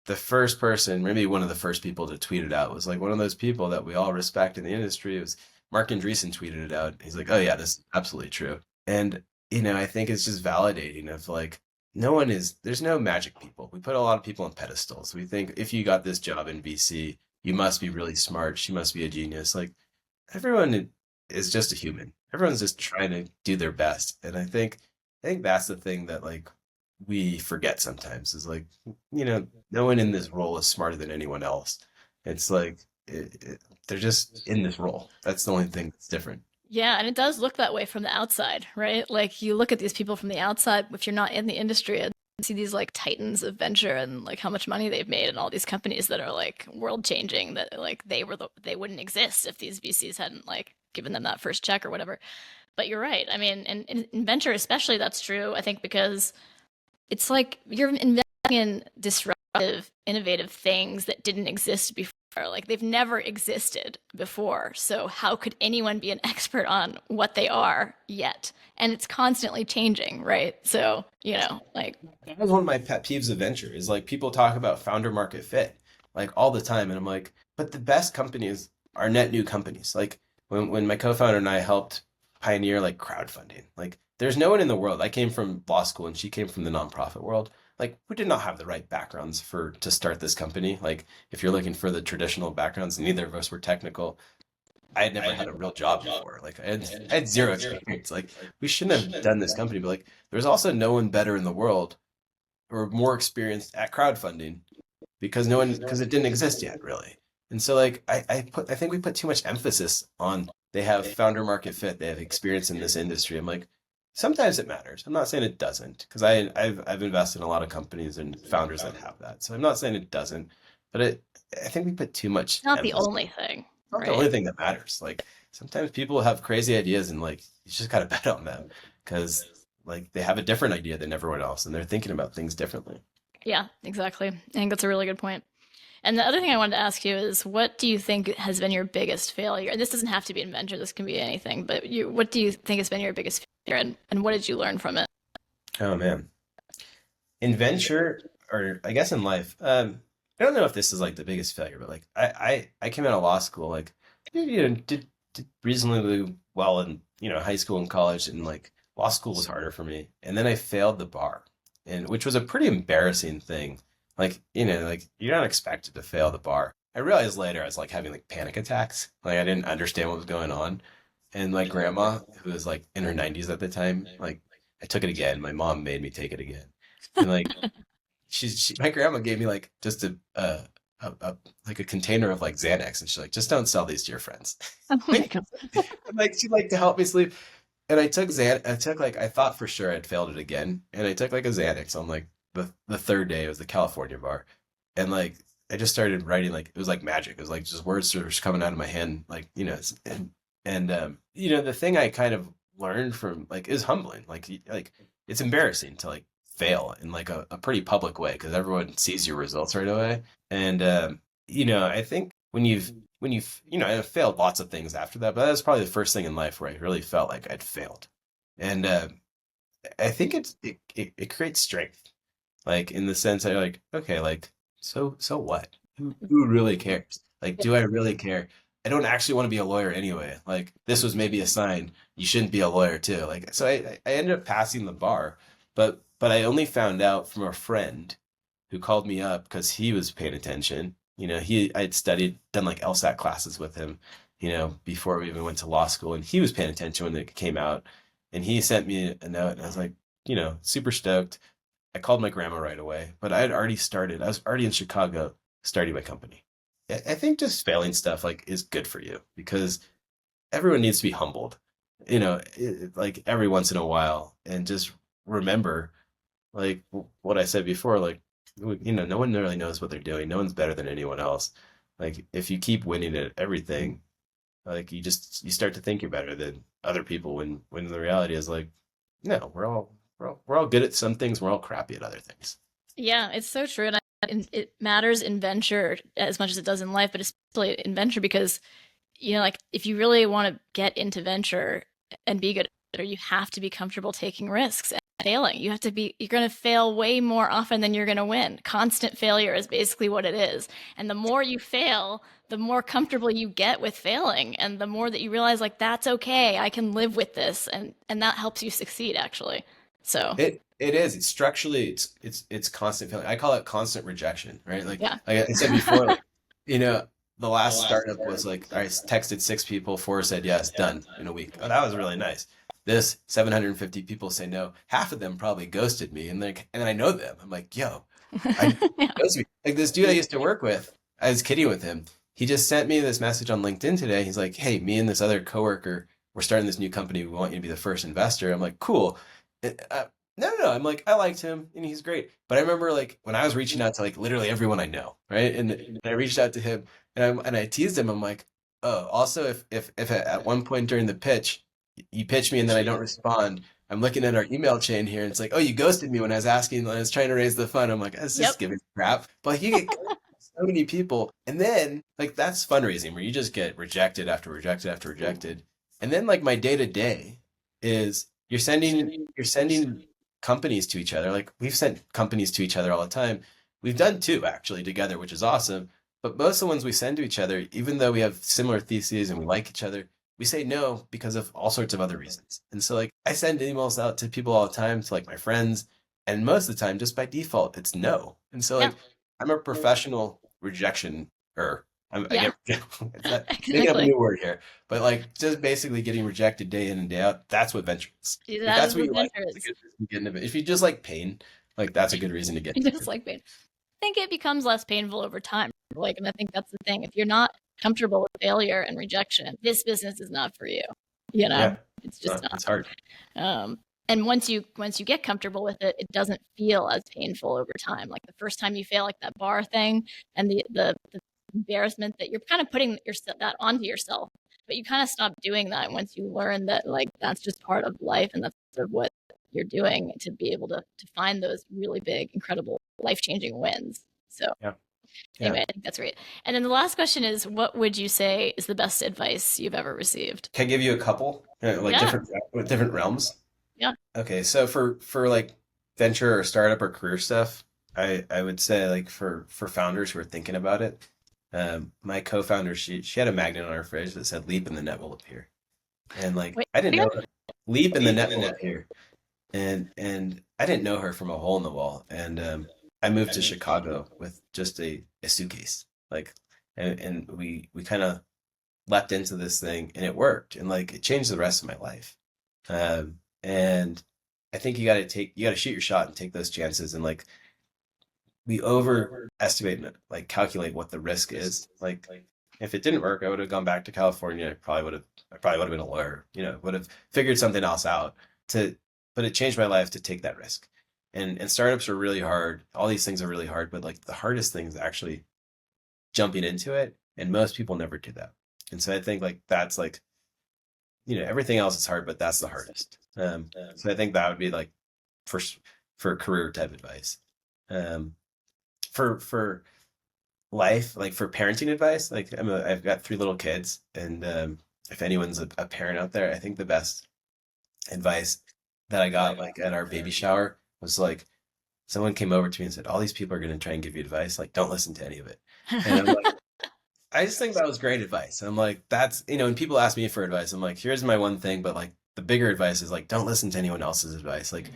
the first person, maybe one of the first people to tweet it out was like one of those people that we all respect in the industry. It was Mark Andreessen tweeted it out. He's like, oh yeah, this is absolutely true. And I think it's just validating of like, there's no magic people. We put a lot of people on pedestals. We think if you got this job in VC, you must be really smart. She must be a genius. Like everyone is just a human. Everyone's just trying to do their best. And I think that's the thing that like we forget sometimes is like, no one in this role is smarter than anyone else. It's like they're just in this role. That's the only thing that's different. Yeah, and it does look that way from the outside, right? Like you look at these people from the outside, if you're not in the industry, and see these like titans of venture and like how much money they've made and all these companies that are like world changing that like they wouldn't exist if these VCs hadn't like given them that first check or whatever. But you're right. I mean, and in venture especially that's true, I think because it's like you're investing in disruptive, innovative things that didn't exist before. Like they've never existed before. So how could anyone be an expert on what they are yet? And it's constantly changing, right? So, like, That was one of my pet peeves of venture is like people talk about founder market fit like all the time. And I'm like, but the best companies are net new companies. Like when my co-founder and I helped pioneer like crowdfunding, like there's no one in the world. I came from law school and she came from the nonprofit world. Like we did not have the right backgrounds for to start this company. Like if you're looking for the traditional backgrounds, neither of us were technical. I had never had a real job before. Like I had zero experience. Like we shouldn't have done this company, but like there's also no one better in the world or more experienced at crowdfunding because no one because it didn't exist yet really. And so like I think we put too much emphasis on they have founder market fit, they have experience in this industry. I'm like, sometimes it matters. I'm not saying it doesn't, because I've invested in a lot of companies and founders that have that. So I'm not saying it doesn't, but I think we put too much Not the emphasis. only thing, It's not the right? only thing that matters. Like sometimes people have crazy ideas and like you just gotta bet on them because like they have a different idea than everyone else and they're thinking about things differently. Yeah, exactly. I think that's a really good point. And the other thing I wanted to ask you is, what do you think has been your biggest failure? And this doesn't have to be in venture; this can be anything. But what do you think has been your biggest failure, and what did you learn from it? Oh man. In venture, or I guess in life, I don't know if this is like the biggest failure, but like I came out of law school, like did reasonably well in, high school and college, and like law school was harder for me. And then I failed the bar, and which was a pretty embarrassing thing. Like, like you're not expected to fail the bar. I realized later I was like having like panic attacks. Like I didn't understand what was going on. And my grandma, who was like in her 90s at the time, like I took it again. My mom made me take it again. And like my grandma gave me like just a like a container of like Xanax, and she's like, just don't sell these to your friends. Oh my Like, god! and, like she like to help me sleep. And I took I took like I thought for sure I'd failed it again, and I took like a Xanax on like the third day. It was the California bar, and like I just started writing like it was like magic. It was like just words were just coming out of my hand, like the thing I kind of learned from like is humbling. Like it's embarrassing to like fail in like a pretty public way because everyone sees your results right away. And I think when you've I failed lots of things after that, but that was probably the first thing in life where I really felt like I'd failed. And I think it creates strength, like in the sense that you're like, okay, like so what? Who really cares? Like, do I really care? I don't actually want to be a lawyer anyway. Like, this was maybe a sign you shouldn't be a lawyer too. Like, so I ended up passing the bar, but I only found out from a friend who called me up because he was paying attention. I'd studied, done like LSAT classes with him, before we even went to law school, and he was paying attention when it came out, and he sent me a note, and I was like, super stoked. I called my grandma right away, but I had already started. I was already in Chicago starting my company. I think just failing stuff like is good for you because everyone needs to be humbled, like every once in a while, and just remember, like what I said before, like no one really knows what they're doing. No one's better than anyone else. Like if you keep winning at everything, like you start to think you're better than other people when the reality is like, no, we're all good at some things, we're all crappy at other things. Yeah, it's so true, and it matters in venture as much as it does in life, but especially in venture because like if you really want to get into venture and be good at it, you have to be comfortable taking risks and failing. You're going to fail way more often than you're going to win. Constant failure is basically what it is. And the more you fail, the more comfortable you get with failing, and the more that you realize like that's okay, I can live with this, and that helps you succeed actually. So, It is. It's structurally it's constant feeling. I call it constant rejection, right? yeah. Like I said before, like, the last startup was like I texted 6 people, 4 said yes, done in a week. Oh, that was really nice. This 750 people say no. Half of them probably ghosted me, and I know them. I'm like, yo, I Yeah. ghosted me. Like this dude I used to work with. I was kidding with him. He just sent me this message on LinkedIn today. He's like, hey, me and this other coworker, we're starting this new company. We want you to be the first investor. I'm like, cool. Uh, no. I'm like, I liked him and he's great. But I remember like when I was reaching out to like literally everyone I know, right? And I reached out to him and I teased him. I'm like, oh, also if at one point during the pitch you pitch me and then I don't respond, I'm looking at our email chain here and it's like, oh, you ghosted me when I was trying to raise the fund. I'm like, that's Yep. just giving crap. But you get so many people, and then like that's fundraising where you just get rejected after rejected after rejected. And then like my day to day is you're sending companies to each other. Like we've sent companies to each other all the time. We've done 2 actually together, which is awesome. But most of the ones we send to each other, even though we have similar theses and we like each other, we say no because of all sorts of other reasons. And so like I send emails out to people all the time, to like my friends, and most of the time just by default it's no. And so Yeah. like I'm a professional rejection or I Yeah. get it's not making up a Exactly. new word here, but like just basically getting rejected day in and day out. That's what venture is. If That that's is what what you like, venture it's a is. good reason to get into it. If you just like pain, like that's a good reason to get into Just it. like pain. I think it becomes less painful over time. Like, and I think that's the thing. If you're not comfortable with failure and rejection, this business is not for you. You know, Yeah, it's just it's not. hard. And once you get comfortable with it, it doesn't feel as painful over time. Like the first time you fail, like that bar thing, and the embarrassment that you're kind of putting that onto yourself, but you kind of stop doing that once you learn that like that's just part of life and that's sort of what you're doing to be able to find those really big, incredible, life changing wins. So Yeah. Yeah. anyway, I think that's great. And then the last question is, what would you say is the best advice you've ever received? Can I give you a couple, like Yeah, different realms? yeah. Okay, so for like venture or startup or career stuff, I would say like for founders who are thinking about it, my co-founder she had a magnet on her fridge that said "Leap and the net will appear," and like Wait, I didn't again? know her. Leap and the net will appear, and I didn't know her from a hole in the wall, and I moved to Chicago with just a suitcase, like, and we kind of leapt into this thing and it worked and like it changed the rest of my life. And I think you got to shoot your shot and take those chances. And like we overestimate and like calculate what the risk is. Like if it didn't work, I would have gone back to California. I probably would have been a lawyer, would have figured something else out but it changed my life to take that risk. And startups are really hard. All these things are really hard, but like the hardest thing is actually jumping into it. And most people never do that. And so I think like that's like, everything else is hard, but that's the hardest. So I think that would be like for for career type advice. Um, for life, like for parenting advice, like I've got 3 little kids, and if anyone's a parent out there, I think the best advice that I got like at our baby shower was like someone came over to me and said, "All these people are going to try and give you advice. Like, don't listen to any of it." And I'm like, I just think that was great advice. I'm like, that's, when people ask me for advice, I'm like, here's my one thing, but like the bigger advice is like, don't listen to anyone else's advice. Like,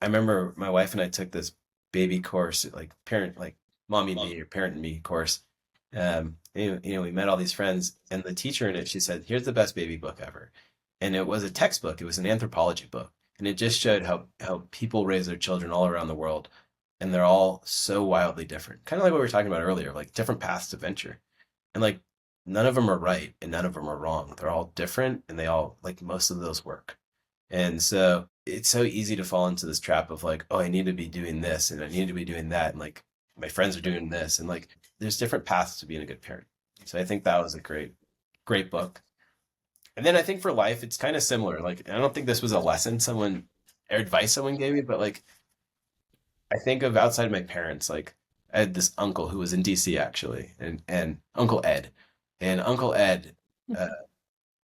I remember my wife and I took this baby course, like parent, like mommy and me or parent and me course. We met all these friends, and the teacher in it, she said, here's the best baby book ever. And it was a textbook. It was an anthropology book. And it just showed how people raise their children all around the world. And they're all so wildly different. Kind of like what we were talking about earlier, like different paths to venture. And like none of them are right and none of them are wrong. They're all different and they all like most of those work. And so it's so easy to fall into this trap of like, oh, I need to be doing this and I need to be doing that. And like my friends are doing this. And like there's different paths to being a good parent. So I think that was a great book. And then I think for life, it's kind of similar. Like I don't think this was a lesson someone or advice someone gave me, but like I think of outside of my parents, like I had this uncle who was in DC actually, and Uncle Ed, and Uncle Ed. Uh,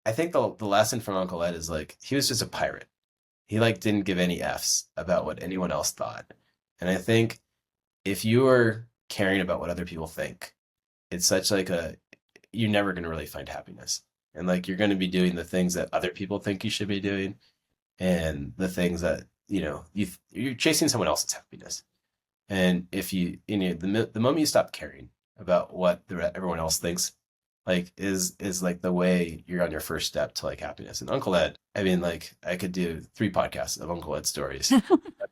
I think the lesson from Uncle Ed is like he was just a pirate. He like didn't give any f's about what anyone else thought, and I think if you are caring about what other people think, it's such like you're never going to really find happiness, and like you're going to be doing the things that other people think you should be doing, and the things that you're chasing someone else's happiness. And if the moment you stop caring about what everyone else thinks, like is like the way you're on your first step to like happiness. And Uncle Ed, I mean, like I could do 3 podcasts of Uncle Ed stories.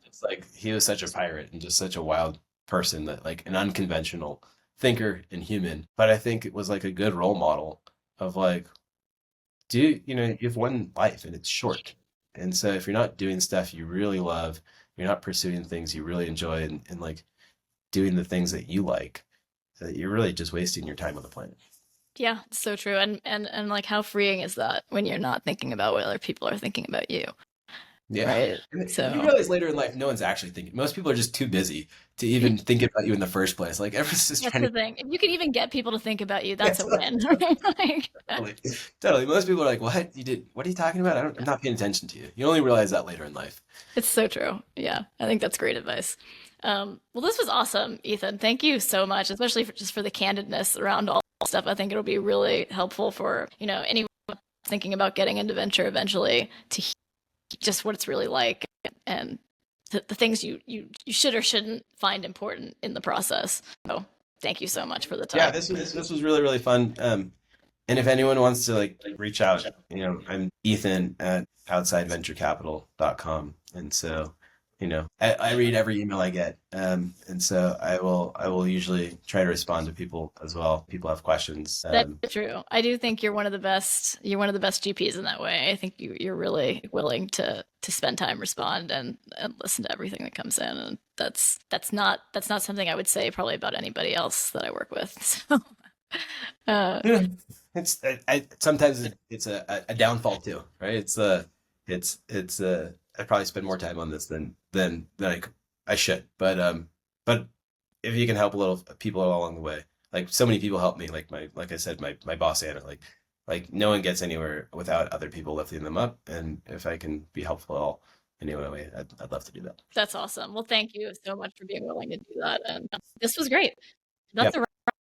It's like he was such a pirate and just such a wild person, that like an unconventional thinker and human. But I think it was like a good role model of like, you have one life and it's short. And so if you're not doing stuff you really love, you're not pursuing things you really enjoy, and like doing the things that you like, you're really just wasting your time on the planet. Yeah, it's so true. And like how freeing is that when you're not thinking about what other people are thinking about you? Yeah. Right. And So you realize later in life, no one's actually thinking. Most people are just too busy to even think about you in the first place. Like everyone's just that's trying the to. thing. If you can even get people to think about you, that's Yes, a win. Right? Like, totally, totally. Most people are like, "What you did? What are you talking about? I'm not paying attention to you." You only realize that later in life. it's so true. Yeah, I think that's great advice. Well, this was awesome, Ethan. Thank you so much, especially just for the candidness around all stuff. I think it'll be really helpful for anyone thinking about getting into venture eventually to hear just what it's really like and the things you should or shouldn't find important in the process. So thank you so much for the time. Yeah, this was really, really fun. And if anyone wants to like reach out, I'm Ethan at outsideventurecapital.com. And so, I read every email I get. And so I will usually try to respond to people as well. People have questions. That's true. I do think you're one of the best. You're one of the best GPs in that way. I think you're really willing to spend time, respond, and listen to everything that comes in. And that's not something I would say probably about anybody else that I work with. So, It's sometimes it's a downfall too, right? I probably spend more time on this than I should, but if you can help a little people along the way, like so many people help me, like I said, my boss Anna, like no one gets anywhere without other people lifting them up, and if I can be helpful at all in any way, I'd love to do that. That's awesome. Well, thank you so much for being willing to do that, and this was great. That's Yeah. a